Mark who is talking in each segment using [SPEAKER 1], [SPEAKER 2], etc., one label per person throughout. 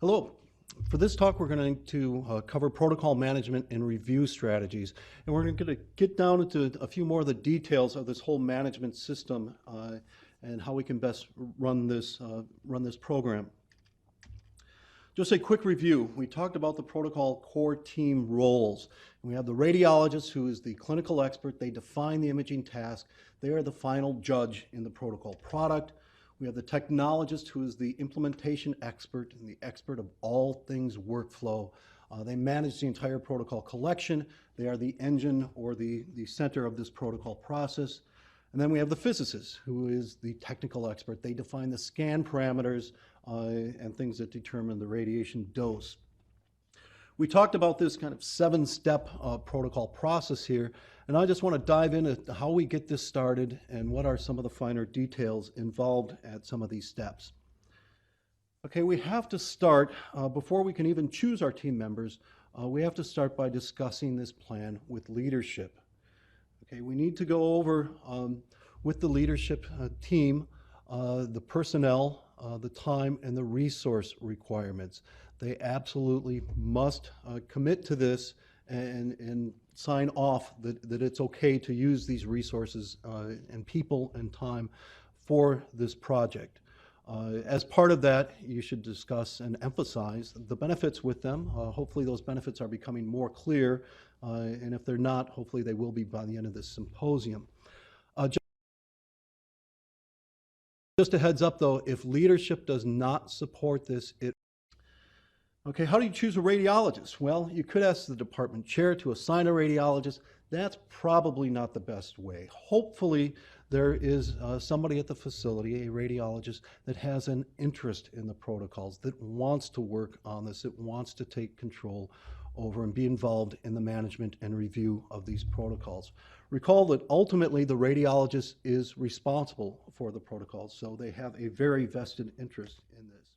[SPEAKER 1] Hello. For this talk, we're going to cover protocol management and review strategies. And we're going to get down into a few more of the details of this whole management system and how we can best run this program. Just a quick review. We talked about the protocol core team roles. We have the radiologist, who is the clinical expert. They define the imaging task. They are the final judge in the protocol product. We have the technologist, who is the implementation expert and the expert of all things workflow. They manage the entire protocol collection. They are the engine or the center of this protocol process. And then we have the physicist, who is the technical expert. They define the scan parameters and things that determine the radiation dose. We talked about this kind of 7-step protocol process here, and I just want to dive into how we get this started and what are some of the finer details involved at some of these steps. Okay, we have to start, before we can even choose our team members, we have to start by discussing this plan with leadership. Okay, we need to go over with the leadership team the personnel, the time, and the resource requirements. They absolutely must commit to this and sign off that it's okay to use these resources and people and time for this project. As part of that, you should discuss and emphasize the benefits with them. Hopefully those benefits are becoming more clear, and if they're not, hopefully they will be by the end of this symposium. Just a heads up though, if leadership does not support this, Okay, how do you choose a radiologist? Well, you could ask the department chair to assign a radiologist. That's probably not the best way. Hopefully, there is somebody at the facility, a radiologist, that has an interest in the protocols, that wants to work on this, that wants to take control over and be involved in the management and review of these protocols. Recall that ultimately the radiologist is responsible for the protocols, so they have a very vested interest in this.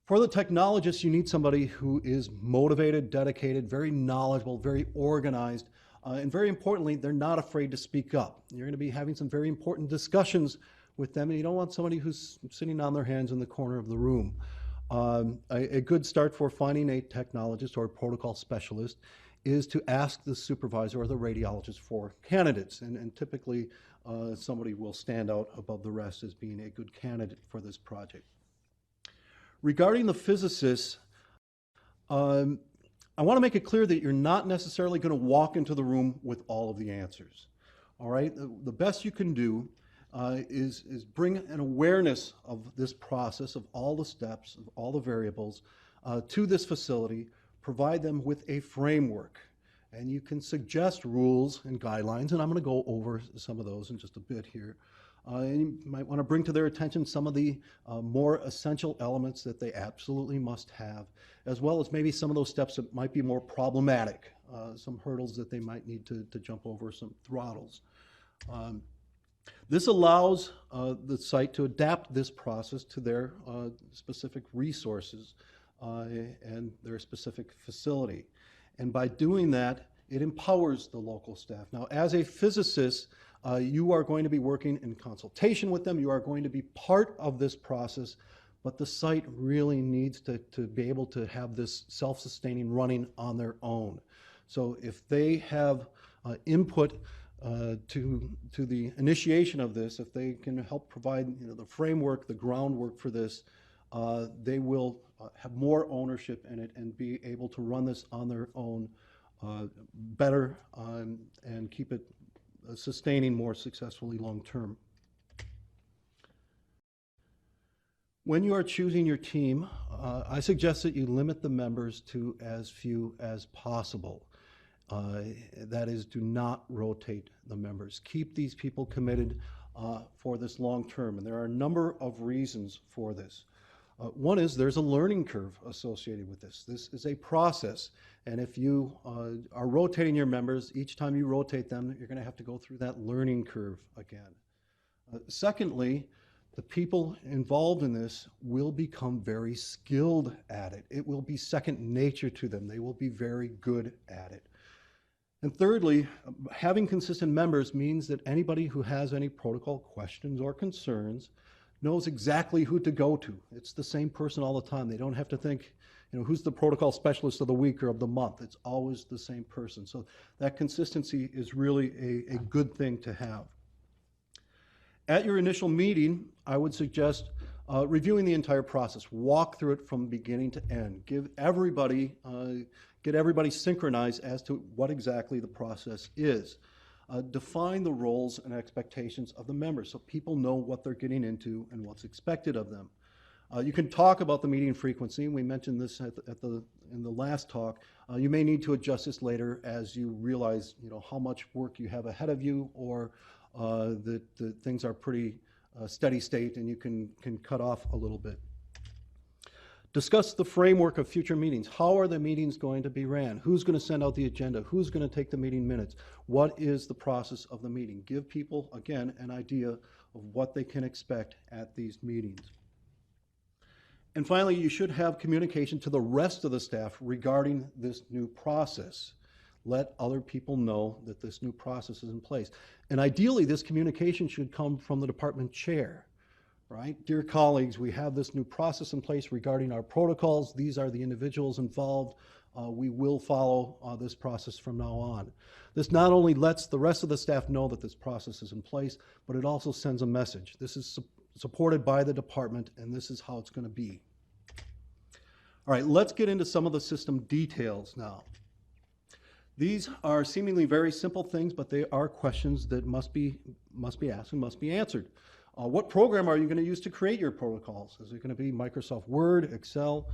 [SPEAKER 1] For the technologist, you need somebody who is motivated, dedicated, very knowledgeable, very organized, and very importantly, they're not afraid to speak up. You're going to be having some very important discussions with them, and you don't want somebody who's sitting on their hands in the corner of the room. A good start for finding a technologist or a protocol specialist is to ask the supervisor or the radiologist for candidates, and typically somebody will stand out above the rest as being a good candidate for this project. Regarding the physicists, I want to make it clear that you're not necessarily going to walk into the room with all of the answers. All right, the best you can do is bring an awareness of this process, of all the steps, of all the variables to this facility, provide them with a framework. And you can suggest rules and guidelines, and I'm going to go over some of those in just a bit here. And you might want to bring to their attention some of the more essential elements that they absolutely must have, as well as maybe some of those steps that might be more problematic, some hurdles that they might need to jump over, some throttles. This allows the site to adapt this process to their specific resources and their specific facility. And by doing that, it empowers the local staff. Now, as a physicist, you are going to be working in consultation with them. You are going to be part of this process, but the site really needs to be able to have this self-sustaining running on their own. So if they have input to the initiation of this, if they can help provide the framework, the groundwork for this, they will have more ownership in it and be able to run this on their own better and keep it sustaining more successfully long term. When you are choosing your team, I suggest that you limit the members to as few as possible. That is, do not rotate the members. Keep these people committed for this long term, and there are a number of reasons for this. One is there's a learning curve associated with this. This is a process, and if you are rotating your members, each time you rotate them, you're going to have to go through that learning curve again. Secondly, the people involved in this will become very skilled at it. It will be second nature to them. They will be very good at it. And thirdly, having consistent members means that anybody who has any protocol questions or concerns knows exactly who to go to. It's the same person all the time. They don't have to think, who's the protocol specialist of the week or of the month. It's always the same person. So that consistency is really a good thing to have. At your initial meeting, I would suggest reviewing the entire process. Walk through it from beginning to end. Get everybody synchronized as to what exactly the process is. Define the roles and expectations of the members so people know what they're getting into and what's expected of them. You can talk about the meeting frequency. We mentioned this in the last talk. You may need to adjust this later as you realize how much work you have ahead of you, or that things are pretty steady state and you can cut off a little bit. Discuss the framework of future meetings. How are the meetings going to be ran? Who's going to send out the agenda? Who's going to take the meeting minutes? What is the process of the meeting? Give people, again, an idea of what they can expect at these meetings. And finally, you should have communication to the rest of the staff regarding this new process. Let other people know that this new process is in place. And ideally, this communication should come from the department chair. Right? Dear colleagues, we have this new process in place regarding our protocols. These are the individuals involved. We will follow this process from now on. This not only lets the rest of the staff know that this process is in place, but it also sends a message. This is supported by the department, and this is how it's going to be. All right, let's get into some of the system details now. These are seemingly very simple things, but they are questions that must be asked and must be answered. What program are you going to use to create your protocols? Is it going to be Microsoft Word, Excel,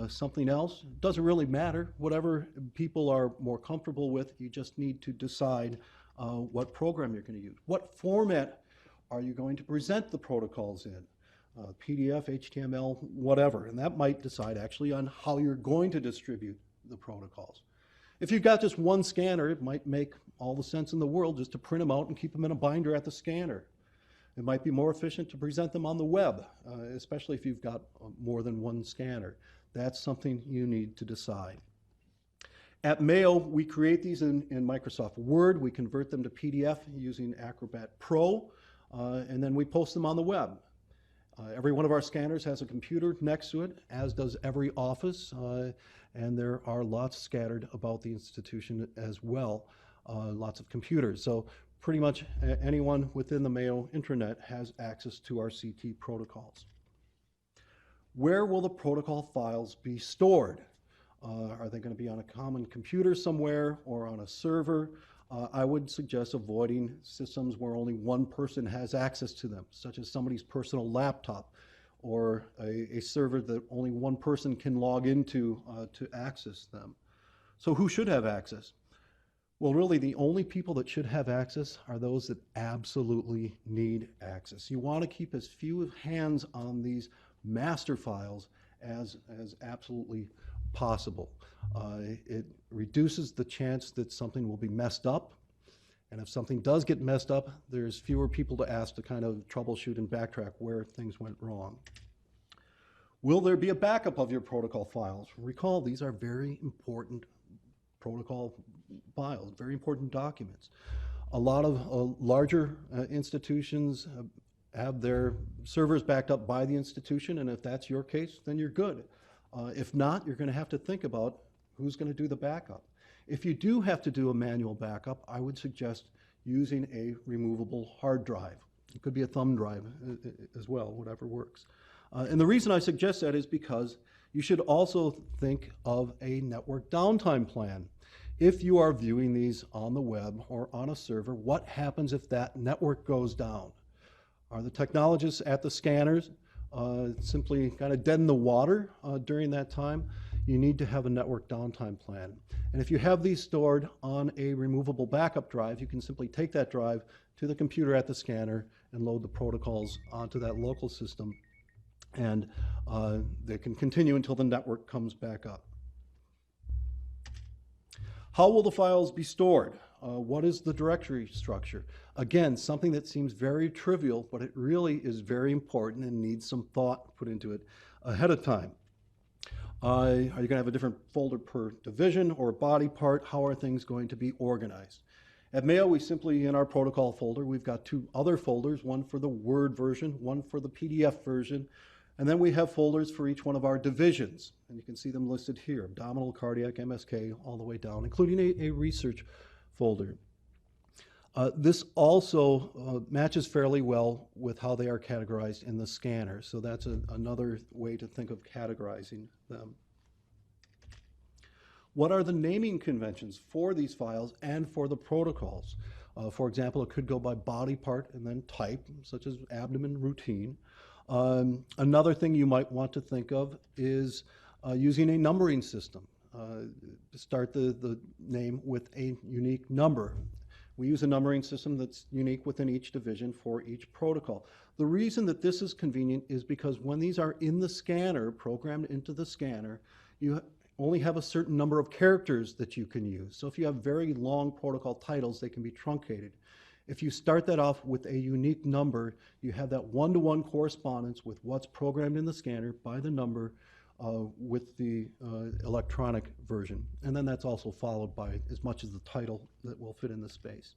[SPEAKER 1] something else? It doesn't really matter. Whatever people are more comfortable with, you just need to decide what program you're going to use. What format are you going to present the protocols in? PDF, HTML, whatever. And that might decide actually on how you're going to distribute the protocols. If you've got just one scanner, it might make all the sense in the world just to print them out and keep them in a binder at the scanner. It might be more efficient to present them on the web, especially if you've got more than one scanner. That's something you need to decide. At Mayo, we create these in Microsoft Word. We convert them to PDF using Acrobat Pro, and then we post them on the web. Every one of our scanners has a computer next to it, as does every office, and there are lots scattered about the institution as well, lots of computers. So pretty much anyone within the Mayo intranet has access to our CT protocols. Where will the protocol files be stored? Are they going to be on a common computer somewhere or on a server? I would suggest avoiding systems where only one person has access to them, such as somebody's personal laptop or a server that only one person can log into to access them. So who should have access? Well, really, the only people that should have access are those that absolutely need access. You want to keep as few hands on these master files as absolutely possible. It reduces the chance that something will be messed up. And if something does get messed up, there's fewer people to ask to kind of troubleshoot and backtrack where things went wrong. Will there be a backup of your protocol files? Recall, these are very important protocol files, very important documents. A lot of larger institutions have their servers backed up by the institution, and if that's your case, then you're good. If not, you're going to have to think about who's going to do the backup. If you do have to do a manual backup, I would suggest using a removable hard drive. It could be a thumb drive as well, whatever works. And the reason I suggest that is because you should also think of a network downtime plan. If you are viewing these on the web or on a server, what happens if that network goes down? Are the technologists at the scanners simply kind of dead in the water during that time? You need to have a network downtime plan. And if you have these stored on a removable backup drive, you can simply take that drive to the computer at the scanner and load the protocols onto that local system, and they can continue until the network comes back up. How will the files be stored? What is the directory structure? Again, something that seems very trivial, but it really is very important and needs some thought put into it ahead of time. Are you going to have a different folder per division or body part? How are things going to be organized? At Mayo, we simply, in our protocol folder, we've got two other folders, one for the Word version, one for the PDF version, and then we have folders for each one of our divisions. And you can see them listed here, abdominal, cardiac, MSK, all the way down, including a research folder. This also matches fairly well with how they are categorized in the scanner. So that's another way to think of categorizing them. What are the naming conventions for these files and for the protocols? For example, it could go by body part and then type, such as abdomen routine. Another thing you might want to think of is using a numbering system. Start the name with a unique number. We use a numbering system that's unique within each division for each protocol. The reason that this is convenient is because when these are in the scanner, programmed into the scanner, you only have a certain number of characters that you can use. So if you have very long protocol titles, they can be truncated. If you start that off with a unique number, you have that one-to-one correspondence with what's programmed in the scanner by the number with the electronic version. And then that's also followed by as much as the title that will fit in the space.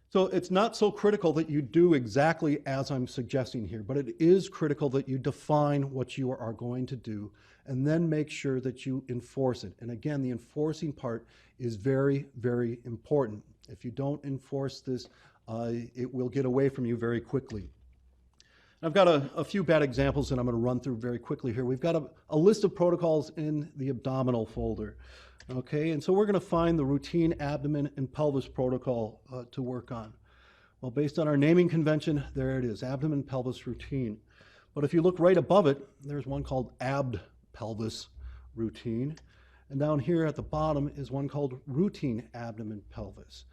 [SPEAKER 1] So it's not so critical that you do exactly as I'm suggesting here, but it is critical that you define what you are going to do and then make sure that you enforce it. And again, the enforcing part is very, very important. If you don't enforce this, it will get away from you very quickly. I've got a few bad examples that I'm going to run through very quickly here. We've got a list of protocols in the abdominal folder. Okay, and so we're going to find the routine abdomen and pelvis protocol to work on. Well, based on our naming convention, there it is, abdomen pelvis routine. But if you look right above it, there's one called abd pelvis routine. And down here at the bottom is one called routine abdomen pelvis.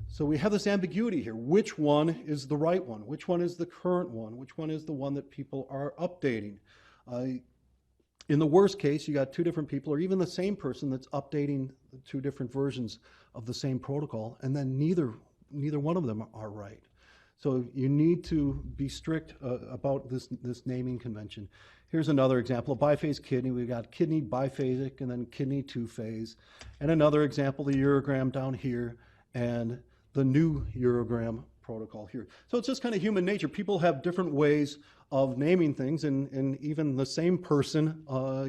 [SPEAKER 1] So we have this ambiguity here. Which one is the right one? Which one is the current one? Which one is the one that people are updating? In the worst case, you got two different people or even the same person that's updating two different versions of the same protocol, and then neither one of them are right. So you need to be strict about this naming convention. Here's another example, a biphase kidney. We've got kidney biphasic and then kidney two-phase. And another example, the urogram down here and the new urogram protocol here. So it's just kind of human nature. People have different ways of naming things, and even the same person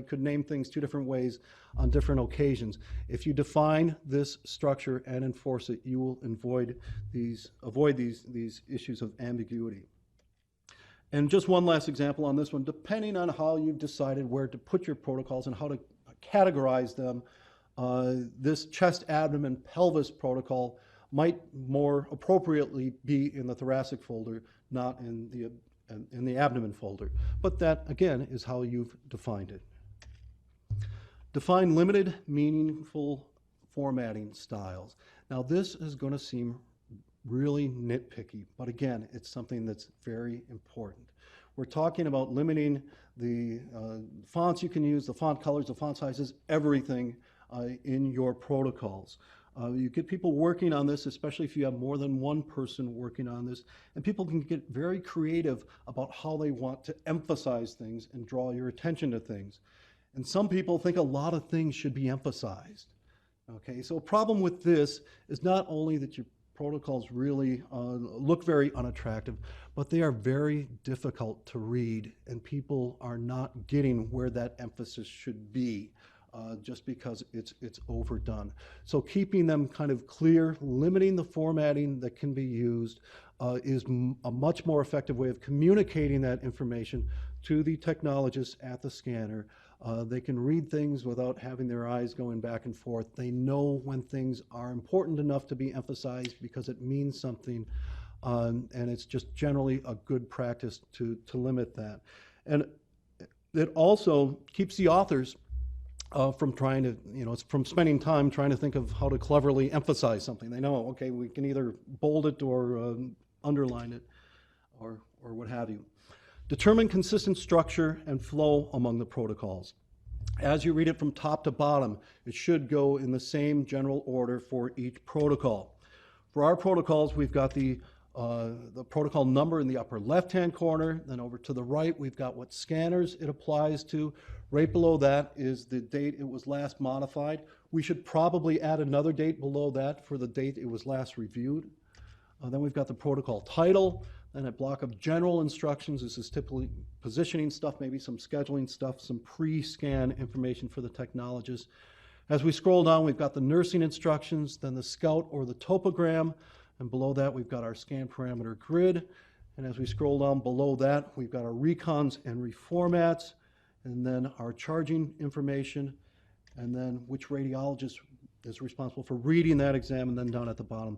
[SPEAKER 1] could name things two different ways on different occasions. If you define this structure and enforce it, you will avoid these issues of ambiguity. And just one last example on this one, depending on how you've decided where to put your protocols and how to categorize them, this chest, abdomen, pelvis protocol might more appropriately be in the thoracic folder, not in the abdomen folder. But that, again, is how you've defined it. Define limited, meaningful formatting styles. Now, this is going to seem really nitpicky, but again, it's something that's very important. We're talking about limiting the fonts you can use, the font colors, the font sizes, everything in your protocols. You get people working on this, especially if you have more than one person working on this, and people can get very creative about how they want to emphasize things and draw your attention to things. And some people think a lot of things should be emphasized. Okay, so a problem with this is not only that your protocols really look very unattractive, but they are very difficult to read, and people are not getting where that emphasis should be. Just because it's overdone. So keeping them kind of clear, limiting the formatting that can be used is a much more effective way of communicating that information to the technologists at the scanner. They can read things without having their eyes going back and forth. They know when things are important enough to be emphasized because it means something, and it's just generally a good practice to limit that. And it also keeps the authors from trying to, from spending time trying to think of how to cleverly emphasize something. They know, okay, we can either bold it or underline it or what have you. Determine consistent structure and flow among the protocols. As you read it from top to bottom, it should go in the same general order for each protocol. For our protocols, we've got the the protocol number in the upper left-hand corner. Then over to the right, we've got what scanners it applies to. Right below that is the date it was last modified. We should probably add another date below that for the date it was last reviewed. Then we've got the protocol title, then a block of general instructions. This is typically positioning stuff, maybe some scheduling stuff, some pre-scan information for the technologist. As we scroll down, we've got the nursing instructions, then the scout or the topogram, and below that we've got our scan parameter grid. And as we scroll down below that, we've got our recons and reformats, and then our charging information, and then which radiologist is responsible for reading that exam, and then down at the bottom,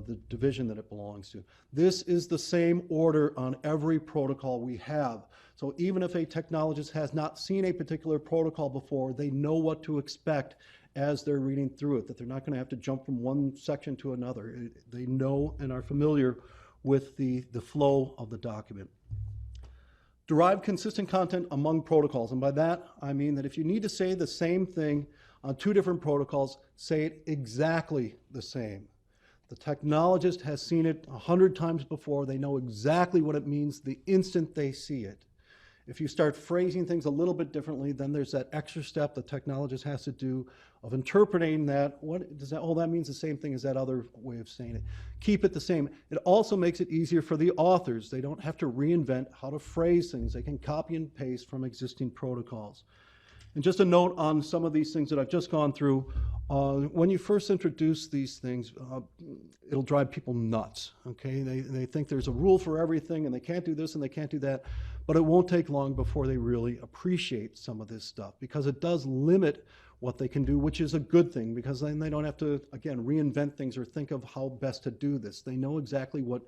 [SPEAKER 1] the division that it belongs to. This is the same order on every protocol we have. So even if a technologist has not seen a particular protocol before, they know what to expect as they're reading through it, that they're not going to have to jump from one section to another. They know and are familiar with the flow of the document. Derive consistent content among protocols, and by that I mean that if you need to say the same thing on two different protocols, say it exactly the same. The technologist has seen it 100 times before. They know exactly what it means the instant they see it. If you start phrasing things a little bit differently, then there's that extra step the technologist has to do of interpreting that. What does that? Oh, that means the same thing as that other way of saying it. Keep it the same. It also makes it easier for the authors. They don't have to reinvent how to phrase things. They can copy and paste from existing protocols. And just a note on some of these things that I've just gone through. When you first introduce these things, it'll drive people nuts, okay? They think there's a rule for everything, and they can't do this and they can't do that. But it won't take long before they really appreciate some of this stuff, because it does limit what they can do, which is a good thing, because then they don't have to, again, reinvent things or think of how best to do this. They know exactly what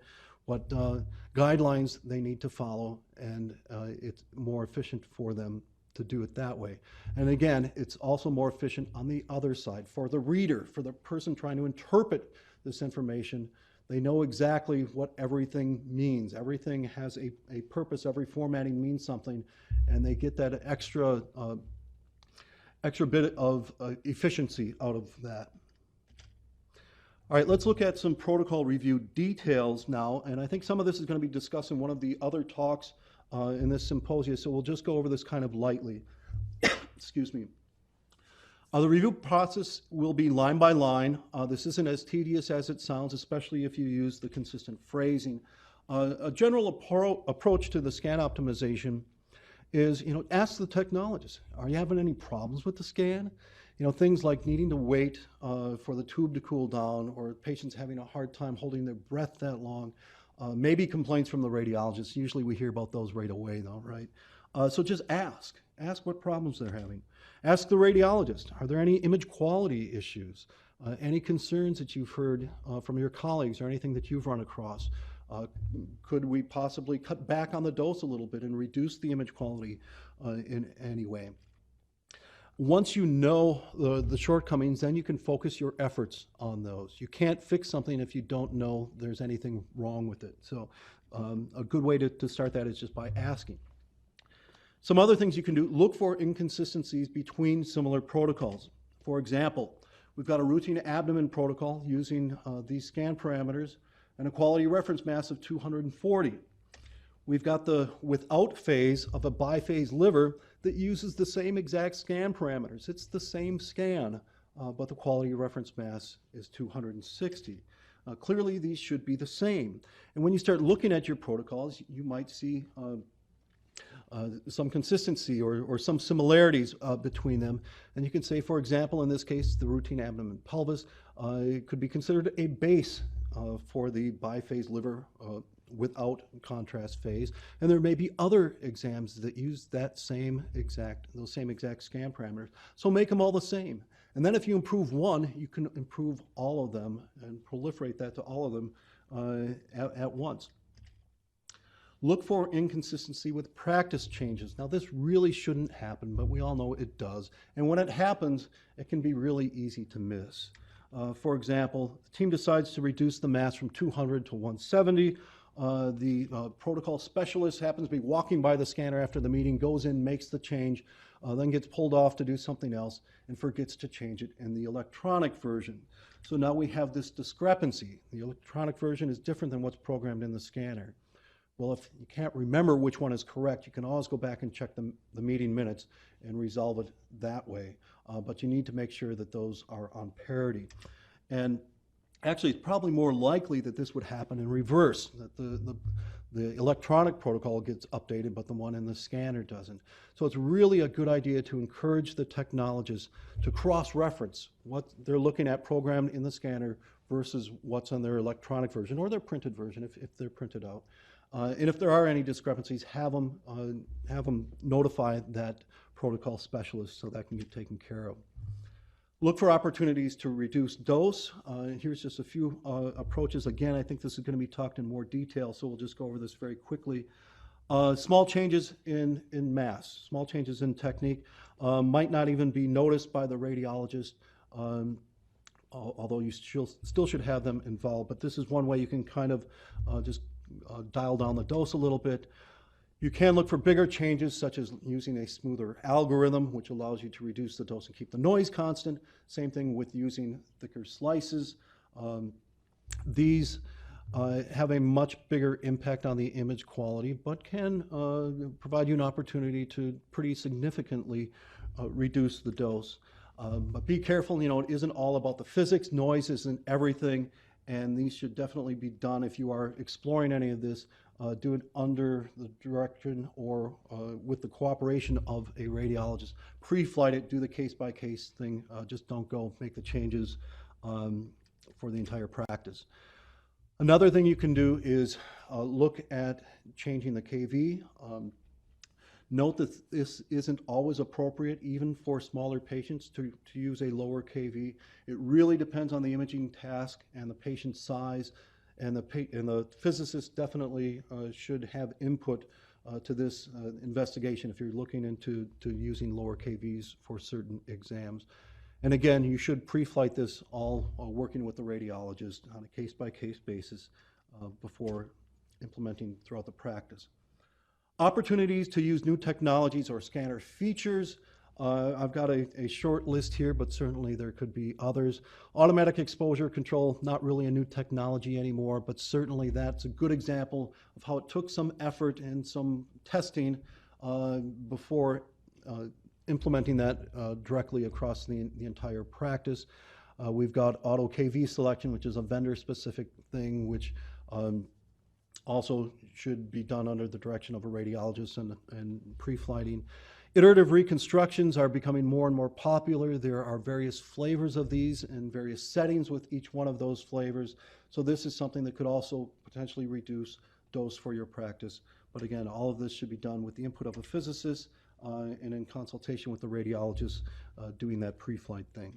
[SPEAKER 1] guidelines they need to follow, and it's more efficient for them to do it that way. And again, it's also more efficient on the other side. For the reader, for the person trying to interpret this information, they know exactly what everything means. Everything has a purpose. Every formatting means something, and they get that extra bit of efficiency out of that. All right, let's look at some protocol review details now, and I think some of this is going to be discussed in one of the other talks in this symposium, so we'll just go over this kind of lightly. Excuse me. The review process will be line by line. This isn't as tedious as it sounds, especially if you use the consistent phrasing. A general approach to the scan optimization is, ask the technologist, are you having any problems with the scan? Things like needing to wait for the tube to cool down, or patients having a hard time holding their breath that long. Maybe complaints from the radiologist. Usually we hear about those right away though, right? So just ask what problems they're having. Ask the radiologist, are there any image quality issues? Any concerns that you've heard from your colleagues, or anything that you've run across? Could we possibly cut back on the dose a little bit and reduce the image quality in any way? Once you know the shortcomings, then you can focus your efforts on those. You can't fix something if you don't know there's anything wrong with it. So a good way to start that is just by asking. Some other things you can do: look for inconsistencies between similar protocols. For example, we've got a routine abdomen protocol using these scan parameters and a quality reference mass of 240. We've got the without phase of a biphase liver that uses the same exact scan parameters. It's the same scan, but the quality reference mass is 260. Clearly, these should be the same. And when you start looking at your protocols, you might see some consistency or some similarities between them. And you can say, for example, in this case, the routine abdomen pelvis, it could be considered a base for the biphase liver without contrast phase, and there may be other exams that use those same exact scan parameters. So make them all the same, and then if you improve one, you can improve all of them and proliferate that to all of them at once. Look for inconsistency with practice changes. Now, this really shouldn't happen, but we all know it does, and when it happens, it can be really easy to miss. For example, the team decides to reduce the mass from 200 to 170. The protocol specialist happens to be walking by the scanner after the meeting, goes in, makes the change. then gets pulled off to do something else and forgets to change it in the electronic version. So now we have this discrepancy. The electronic version is different than what's programmed in the scanner. Well, if you can't remember which one is correct, you can always go back and check the meeting minutes and resolve it that way. But you need to make sure that those are on parity. And actually, it's probably more likely that this would happen in reverse, that the electronic protocol gets updated, but the one in the scanner doesn't. So it's really a good idea to encourage the technologists to cross-reference what they're looking at programmed in the scanner versus what's on their electronic version or their printed version if they're printed out. And if there are any discrepancies, have them notify that protocol specialist so that can get taken care of. Look for opportunities to reduce dose. Here's just a few approaches. Again, I think this is going to be talked in more detail, so we'll just go over this very quickly. Small changes in mass, small changes in technique might not even be noticed by the radiologist, although you still should have them involved. But this is one way you can kind of just dial down the dose a little bit. You can look for bigger changes, such as using a smoother algorithm, which allows you to reduce the dose and keep the noise constant. Same thing with using thicker slices. These have a much bigger impact on the image quality, but can provide you an opportunity to pretty significantly reduce the dose. But be careful, it isn't all about the physics. Noise isn't everything, and these should definitely be done if you are exploring any of this. Do it under the direction or with the cooperation of a radiologist. Pre-flight it, do the case-by-case thing. Just don't go make the changes for the entire practice. Another thing you can do is look at changing the KV. Note that this isn't always appropriate, even for smaller patients, to use a lower KV. It really depends on the imaging task and the patient's size. And the physicist definitely should have input to this investigation if you're looking into using lower KVs for certain exams. And again, you should pre-flight this all working with the radiologist on a case-by-case basis before implementing throughout the practice. Opportunities to use new technologies or scanner features. I've got a short list here, but certainly there could be others. Automatic exposure control, not really a new technology anymore, but certainly that's a good example of how it took some effort and some testing before implementing that directly across the entire practice. We've got auto KV selection, which is a vendor-specific thing, which also should be done under the direction of a radiologist and pre-flighting. Iterative reconstructions are becoming more and more popular. There are various flavors of these and various settings with each one of those flavors. So this is something that could also potentially reduce dose for your practice. But again, all of this should be done with the input of a physicist and in consultation with the radiologist doing that pre-flight thing.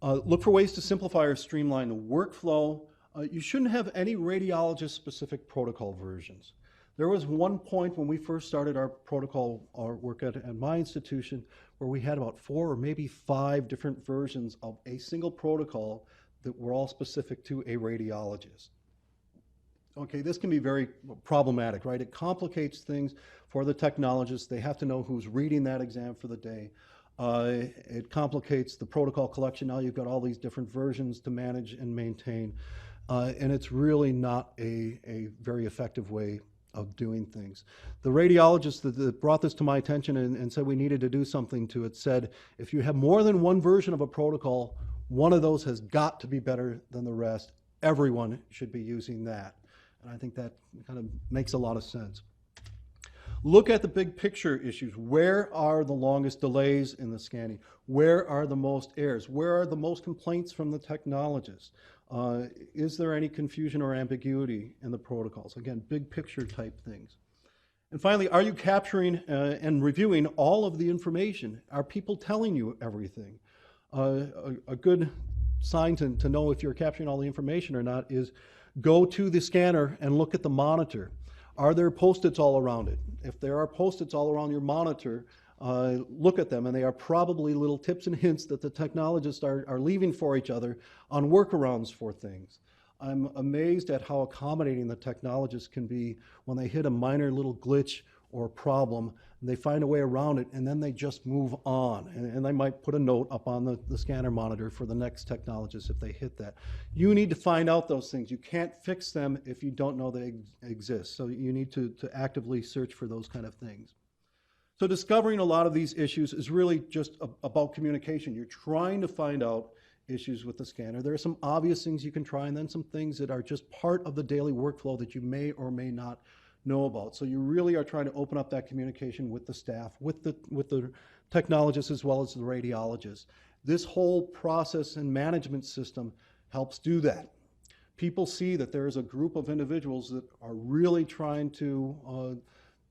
[SPEAKER 1] Look for ways to simplify or streamline the workflow. You shouldn't have any radiologist-specific protocol versions. There was one point when we first started our protocol work at my institution where we had about 4 or maybe 5 different versions of a single protocol that were all specific to a radiologist. Okay, this can be very problematic, right? It complicates things for the technologists. They have to know who's reading that exam for the day. It complicates the protocol collection. Now you've got all these different versions to manage and maintain. And it's really not a very effective way of doing things. The radiologist that brought this to my attention and said we needed to do something to it said, if you have more than one version of a protocol, one of those has got to be better than the rest. Everyone should be using that. And I think that kind of makes a lot of sense. Look at the big picture issues. Where are the longest delays in the scanning? Where are the most errors? Where are the most complaints from the technologists? Is there any confusion or ambiguity in the protocols? Again, big picture type things. And finally, are you capturing and reviewing all of the information? Are people telling you everything? A good sign to know if you're capturing all the information or not is go to the scanner and look at the monitor. Are there Post-its all around it? If there are Post-its all around your monitor, look at them, and they are probably little tips and hints that the technologists are leaving for each other on workarounds for things. I'm amazed at how accommodating the technologists can be when they hit a minor little glitch or problem, they find a way around it, and then they just move on. And they might put a note up on the scanner monitor for the next technologist if they hit that. You need to find out those things. You can't fix them if you don't know they exist. So you need to actively search for those kind of things. So discovering a lot of these issues is really just about communication. You're trying to find out issues with the scanner. There are some obvious things you can try, and then some things that are just part of the daily workflow that you may or may not know about. So you really are trying to open up that communication with the staff, with the technologists as well as the radiologists. This whole process and management system helps do that. People see that there is a group of individuals that are really trying to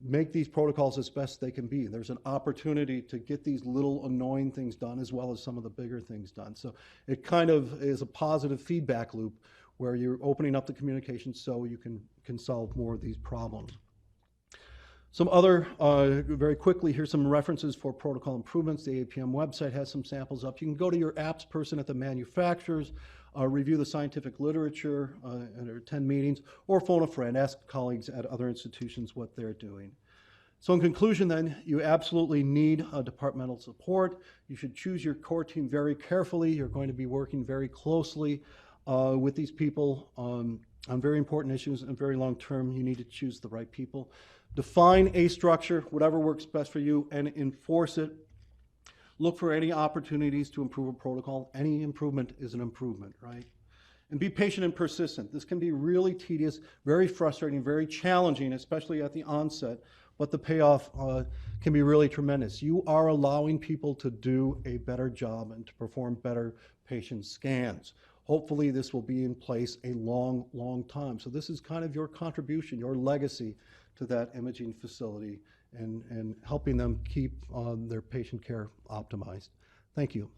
[SPEAKER 1] make these protocols as best they can be. There's an opportunity to get these little annoying things done as well as some of the bigger things done. So it kind of is a positive feedback loop where you're opening up the communication so you can solve more of these problems. Some other, very quickly, here's some references for protocol improvements. The APM website has some samples up. You can go to your apps person at the manufacturers, review the scientific literature, and attend meetings, or phone a friend, ask colleagues at other institutions what they're doing. So in conclusion then, you absolutely need departmental support. You should choose your core team very carefully. You're going to be working very closely with these people on very important issues and very long term. You need to choose the right people. Define a structure, whatever works best for you, and enforce it. Look for any opportunities to improve a protocol. Any improvement is an improvement, right? And be patient and persistent. This can be really tedious, very frustrating, very challenging, especially at the onset, but the payoff can be really tremendous. You are allowing people to do a better job and to perform better patient scans. Hopefully this will be in place a long, long time. So this is kind of your contribution, your legacy to that imaging facility and helping them keep their patient care optimized. Thank you.